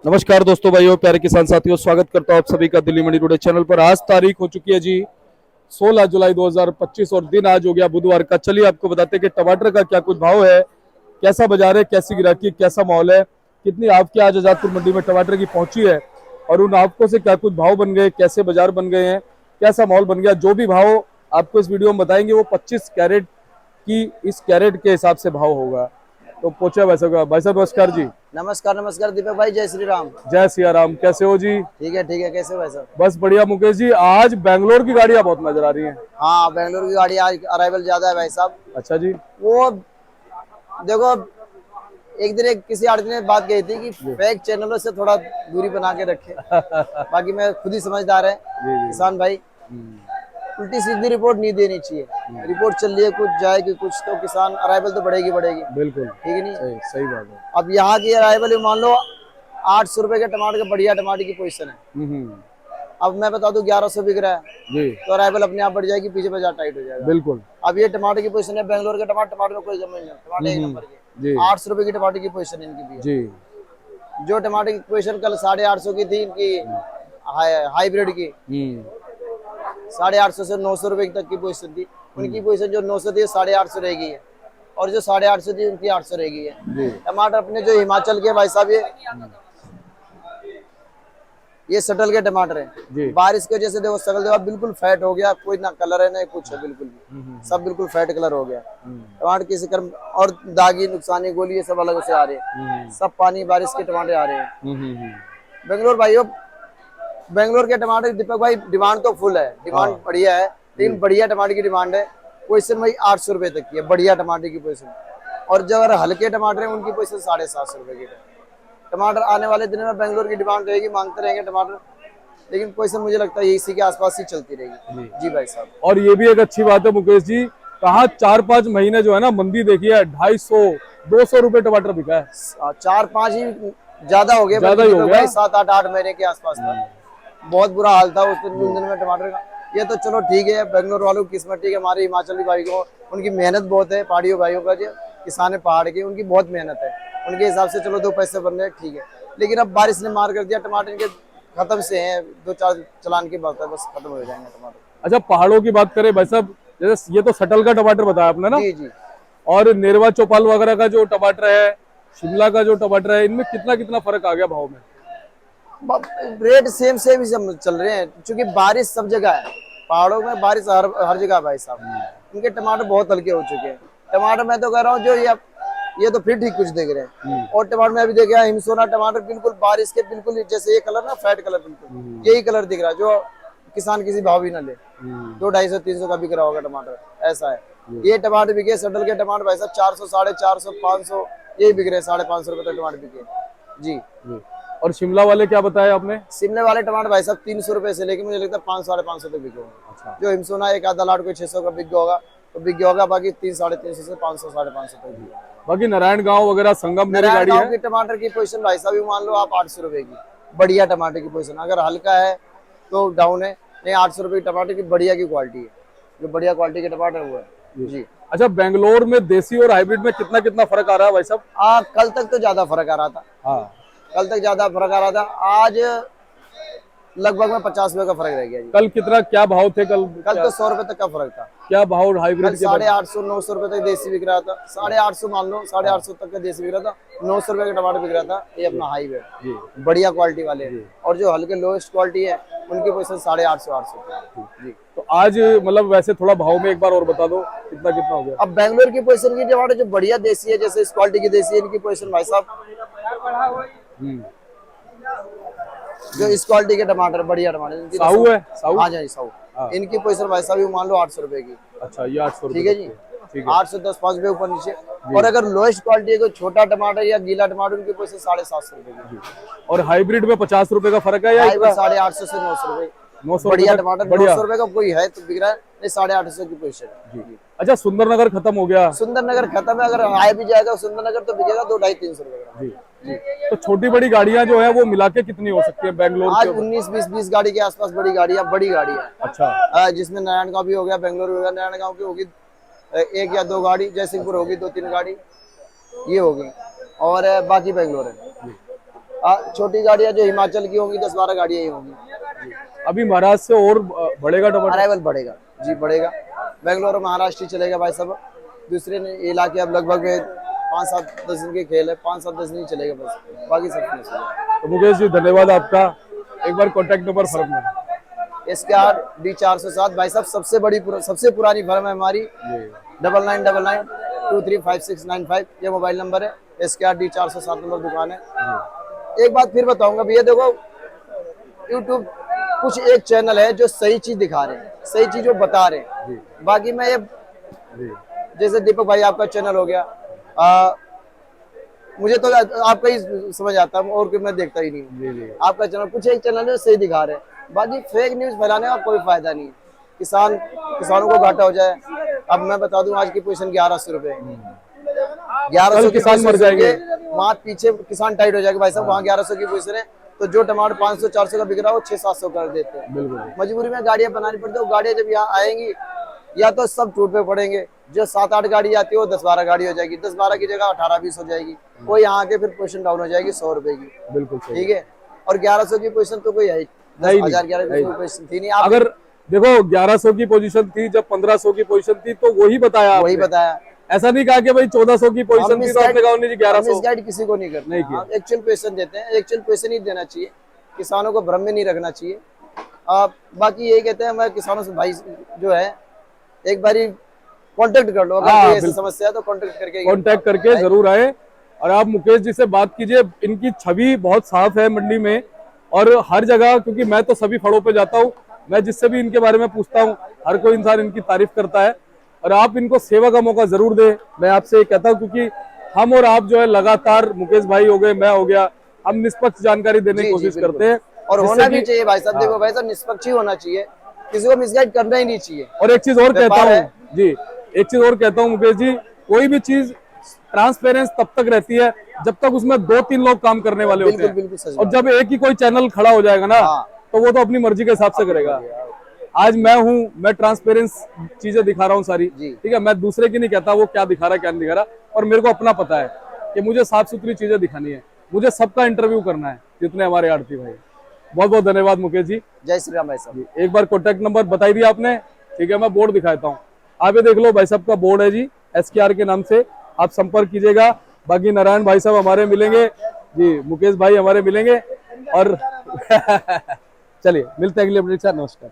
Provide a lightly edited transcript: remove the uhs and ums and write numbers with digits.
नमस्कार दोस्तों, भाइयों, प्यारे किसान साथियों, स्वागत करता हूं आप सभी का दिल्ली मंडी टुडे चैनल पर। आज तारीख हो चुकी है जी 16 जुलाई 2025 और दिन आज हो गया बुधवार का। चलिए आपको बताते हैं कि टमाटर का क्या कुछ भाव है, कैसा बाजार है, कैसी गिराकी, कैसा माहौल है, कितनी आवक आज आजादपुर मंडी में टमाटर की पहुंची है और उन आवकों से क्या कुछ भाव बन गए, कैसे बाजार बन गए हैं, कैसा माहौल बन गया। जो भी भाव आपको इस वीडियो में बताएंगे वो 25 कैरेट की इस कैरेट के हिसाब से भाव होगा। तो पूछे भाई साहब नमस्कार जी। नमस्कार नमस्कार दीपक भाई, जय श्री राम। जय सिया राम, कैसे हो जी? ठीक है, कैसे भाई साहब? बस बढ़िया मुकेश जी। आज बेंगलोर की गाड़ियां बहुत नजर आ रही हैं। हाँ, बेंगलोर की गाड़ी आज अराइवल ज्यादा है भाई साहब। अच्छा जी। वो देखो, एक दिन किसी आदमी ने बात कही थी कि फेक चैनलों से थोड़ा दूरी बना के रखे। बाकी मैं खुद ही समझदार है किसान भाई, उल्टी सीधी रिपोर्ट नहीं देनी चाहिए। रिपोर्ट चल रही है, कुछ जाएगी कुछ, तो किसान अराइवल तो बढ़ेगी। बिल्कुल ठीक है नहीं? सही बात है। अब यहाँ की अराइवल मान लो 800 रुपए के टमाटर का बढ़िया टमाटर की पोजीशन है। अब मैं बता दूं 1100 बिक रहा है जी, तो अराइवल अपने आप बढ़ जाएगी, पीछे बाजार टाइट हो जाएगा। बिल्कुल। अब ये टमाटर की पोजीशन है, बेंगलोर के टमाटर में कोई जमीन नहीं, टमाटर एक नंबर के 800 रुपए की टमाटर की पोजीशन इनकी भी है। जी। जो टमाटर की पोजीशन कल 850 की थी इनकी हाइब्रिड की, 850 से 900 रुपए तक की पोजीशन थी। उनकी पोजीशन जो 900 थी 850 रह गई है, और जो 850 थी उनकी 800 रह गई है। टमाटर अपने जो हिमाचल के भाई साहब, ये सटल के टमाटर है। बारिश की वजह से देखो सकल देखो बिल्कुल फैट हो गया, कोई ना कलर है ना कुछ है, बिल्कुल भी सब बिल्कुल फैट कलर हो गया। टमाटर किसी कर्म और दागी नुकसानी गोली ये सब अलग से आ रहे हैं, सब पानी बारिश के टमाटर आ रहे हैं। बेंगलोर भाइयों, बेंगलोर के टमाटर दीपक भाई डिमांड तो फुल है, डिमांड बढ़िया है, लेकिन बढ़िया टमाटर की डिमांड है। पोजिशन भाई 800 रुपए तक की है बढ़िया टमाटर की पोजिशन, और जो अगर हल्के टमाटर है उनकी पोजिशन 750 रुपए की है। टमाटर आने वाले दिनों में बेंगलोर की डिमांड रहेगी, मांगते रहेंगे टमाटर, लेकिन पोजीशन मुझे लगता है इसी के आसपास ही चलती रहेगी। जी भाई साहब। और ये भी एक अच्छी बात है मुकेश जी, कहा 4-5 महीने जो है ना मंदी देखी है, 250-200 रुपए टमाटर बिका है। 4-5 ही ज्यादा हो गया, ज्यादा ही हो गया। 7-8 महीने के आसपास था, बहुत बुरा हाल था उस दिन में टमाटर का। ये तो चलो ठीक है, बेंगलोर वालों की किस्मत ठीक है, हमारे हिमाचली भाई को उनकी मेहनत बहुत है, पहाड़ियों भाइयों का जो किसान है पहाड़ की, उनकी बहुत मेहनत है, उनके हिसाब से चलो 2 पैसे बन रहे ठीक है। लेकिन अब बारिश ने मार कर दिया, टमाटर के खत्म से हैं, 2-4 चलान की बात है, बस खत्म हो जाएंगे टमाटर। अच्छा, पहाड़ों की बात करें भाई साहब, जैसे ये तो सटल का टमाटर बताया आपने ना? जी जी। और नेरवा चौपाल वगैरह का जो टमाटर है, शिमला का जो टमाटर है, इनमें कितना कितना फर्क आ गया भाव में? रेट सेम ही सब चल रहे हैं, क्योंकि बारिश सब जगह है, पहाड़ों में बारिश हर जगह भाई साहब। इनके टमाटर बहुत हल्के हो चुके हैं। टमाटर मैं तो कह रहा हूँ जो ये तो फिर ठीक कुछ देख रहे हैं। और टमाटर में अभी देखा हिमसोना टमाटर बिल्कुल बारिश के बिल्कुल जैसे ये कलर ना फैट कलर, बिल्कुल यही कलर दिख रहा है, जो किसान किसी भाव भी ना ले। 200-250-300 का बिक रहा होगा टमाटर, ऐसा है। ये टमाटर बिके सटल के टमाटर भाई साहब 400, 450, 500 यही बिक रहे हैं, 550 रुपए तक टमाटर बिके जी। और शिमला वाले क्या बताया आपने? शिमले वाले टमाटर भाई साहब 300 रुपए से लेके मुझे लगता है 500-550 तक बिके होंगे। अच्छा। जो हिमसोना एक आधा लाट को 600 का बिक गया होगा तो बिक गया होगा, बाकी 300-350 से 500-550 तक बिक। बाकी नारायण गांव वगैरह संगम नारायण गांव की टमाटर की पोजीशन भाई साहब मान लो आप 800 रुपए की बढ़िया टमाटर की पोजीशन, अगर हल्का है तो डाउन है, नहीं 800 रुपए की टमाटर की बढ़िया की क्वालिटी है, जो बढ़िया क्वालिटी के टमाटर वो है जी। अच्छा, बेंगलोर में देसी और हाइब्रिड में कितना कितना फर्क आ रहा है भाई साहब? कल तक तो ज्यादा फर्क आ रहा था। हाँ, कल तक ज्यादा फर्क आ रहा था, आज लगभग में 50 रुपए का फर्क रह गया जी। कल कितना क्या भाव थे? कल तो 100 रुपए तक का फर्क था। क्या भाव हाइब्रिड? 850-900 रुपए तक देसी बिक रहा था, 850 मान लो, 850 तक का देसी बिक रहा था, 900 रुपए का टमाटर बिक रहा था। ये अपना हाईब्रिड बढ़िया क्वालिटी वाले, और जो हल्के लोएस्ट क्वालिटी है उनकी पोजीशन 850-800 जी। तो आज मतलब वैसे थोड़ा भाव में एक बार और बता दो कितना कितना हो गया? अब बेंगलोर की पोजीशन की टमाटर जो बढ़िया देसी है, जैसे इस क्वालिटी की देसी है, इनकी पोजीशन भाई साहब जो इस क्वालिटी के टमाटर बढ़िया टमाटर साहू है, साहू। हाँ जी साहू। इनकी पोजीशन भाई साहब मान लो 800 रुपए की। अच्छा, ये 800 ठीक है जी, 810-5 रुपए ऊपर नीचे। और अगर लोएस्ट क्वालिटी है छोटा टमाटर या गीला टमाटर, उनकी पोजीशन 750 रुपए की। और हाइब्रिड में 50 रुपए का फर्क है या 850 से 900 रुपए। 900 बढ़िया टमाटर 900 रुपए का कोई है तो बिक रहा है, नहीं 850 की पोजीशन है। अच्छा, सुंदरनगर खत्म हो गया? सुंदरनगर खत्म है, अगर आए भी जाएगा सुंदरनगर तो बिकेगा 200-250-300 रुपए का जी। तो छोटी बड़ी गाड़ियां जो है वो मिला के कितनी हो सकती है बेंगलोर? आज 19-20 गाड़ी के आसपास बड़ी गाड़ी है। अच्छा, जिसमें नारायण गांव भी हो गया, बेंगलोर भी हो गया। नारायण गांव की होगी 1 या 2 गाड़ी, जयसिंहपुर होगी 2-3 गाड़ी ये होगी, और बाकी बेंगलोर है। छोटी गाड़ियाँ जो हिमाचल की होंगी 10-12 गाड़ियाँ ही होंगी। अभी महाराष्ट्र से और बढ़ेगा टमाटर? अराइवल बढ़ेगा जी, बढ़ेगा। बेंगलोर और महाराष्ट्र ही चलेगा भाई साहब। दूसरे इलाके अब लगभग 5-7-10 दिन के खेल है, 5-7-10 दिन ही चलेगा बस, बाकी सब नहीं चलेगा। तो मुकेश जी धन्यवाद आपका। एक बार कॉन्टेक्ट नंबर फर्म में। SKR D407 भाई साहब, सबसे पुरानी फर्म है हमारी। 9999235695 ये मोबाइल नंबर है। SKR D407 नंबर दुकान है। एक बात फिर बताऊंगा भैया, देखो यूट्यूब कुछ एक चैनल है जो सही चीज दिखा रहे हैं, सही चीज वो बता रहे हैं। बाकी मैं ये जैसे दीपक भाई आपका चैनल हो गया, मुझे तो आपका ही समझ आता है और कोई मैं देखता ही नहीं हूँ। आपका चैनल कुछ एक चैनल है सही दिखा रहे हैं, बाकी फेक न्यूज फैलाने का कोई फायदा नहीं है। किसानों को घाटा हो जाए। अब मैं बता दूं आज की पोजीशन 1100 रुपए, 1100 किसान मर जाएंगे वहाँ पीछे किसान टाइट हो जाएगा भाई साहब। वहाँ 1100 की पोजीशन है तो जो टमाटर 500-400 का बिक रहा है वो 600-700 कर देते हैं। मजबूरी में गाड़ियां बनानी पड़ती है। वो गाड़ियां जब यहाँ आएंगी या तो सब टूट पे पड़ेंगे। जो 7-8 गाड़ी आती है वो 10-12 गाड़ी हो जाएगी, 10-12 की जगह 18-20 हो जाएगी। वो यहाँ आके फिर पोजीशन डाउन हो जाएगी 100 रुपए की। बिल्कुल ठीक है। और 1100 की पोजीशन तो कोई है 10,000-1100 की पोजीशन थी नहीं। अगर देखो 1100 की पोजीशन थी, जब 1500 की पोजीशन थी तो वही बताया, ऐसा नहीं कहा कि भाई 1400 की पोजीशन थी तो आपने कहा नहीं 1100। मिसगाइड किसी को नहीं करना, एक्चुअल पोजीशन देते हैं। एक्चुअल पोजीशन ही देना चाहिए, किसानों को भ्रम में नहीं रखना चाहिए। बाकी यही कहते हैं मैं किसानों से, भाई जो है एक बारी कांटेक्ट कर लो, अगर ऐसी समस्या है तो कांटेक्ट करके जरूर आए। और आप मुकेश जी से बात कीजिए, इनकी छवि बहुत साफ है मंडी में और हर जगह, क्योंकि मैं तो सभी फड़ों पे जाता हूँ, मैं जिससे भी इनके बारे में पूछता हूँ हर कोई इंसान इनकी तारीफ करता है। और आप इनको सेवा का मौका जरूर दे, मैं आपसे कहता हूँ, क्योंकि हम और आप जो है लगातार, मुकेश भाई हो गए, मैं हो गया, हम निष्पक्ष जानकारी देने की कोशिश करते हैं और होना भी चाहिए भाई साहब। देखो भाई साहब, निष्पक्ष ही होना चाहिए, किसी को मिसगाइड करना ही नहीं चाहिए। और एक चीज और कहता हूँ जी, एक चीज और कहता हूँ मुकेश जी, कोई भी चीज ट्रांसपेरेंस तब तक रहती है जब तक उसमें 2-3 लोग काम करने वाले होते हैं। और जब एक ही कोई चैनल खड़ा हो जाएगा ना, तो वो तो अपनी मर्जी के हिसाब से करेगा। आज मैं हूँ, मैं ट्रांसपेरेंस चीजें दिखा रहा हूँ सारी, ठीक है। मैं दूसरे की नहीं कहता वो क्या दिखा रहा है क्या नहीं दिखा रहा, और मेरे को अपना पता है कि मुझे साफ सुथरी चीजें दिखानी है, मुझे सबका इंटरव्यू करना है जितने हमारे आड़ती भाई। बहुत बहुत धन्यवाद मुकेश जी। जय श्री राम भाई साहब। एक बार कॉन्टेक्ट नंबर बताई दिया आपने, ठीक है। मैं बोर्ड दिखाता हूँ, आप ये देख लो, भाई साहब का बोर्ड है जी, SKR के नाम से आप संपर्क कीजिएगा। बाकी नारायण भाई साहब हमारे मिलेंगे जी, मुकेश भाई हमारे मिलेंगे। और चलिए मिलते हैं अगले अपडेट के साथ। नमस्कार।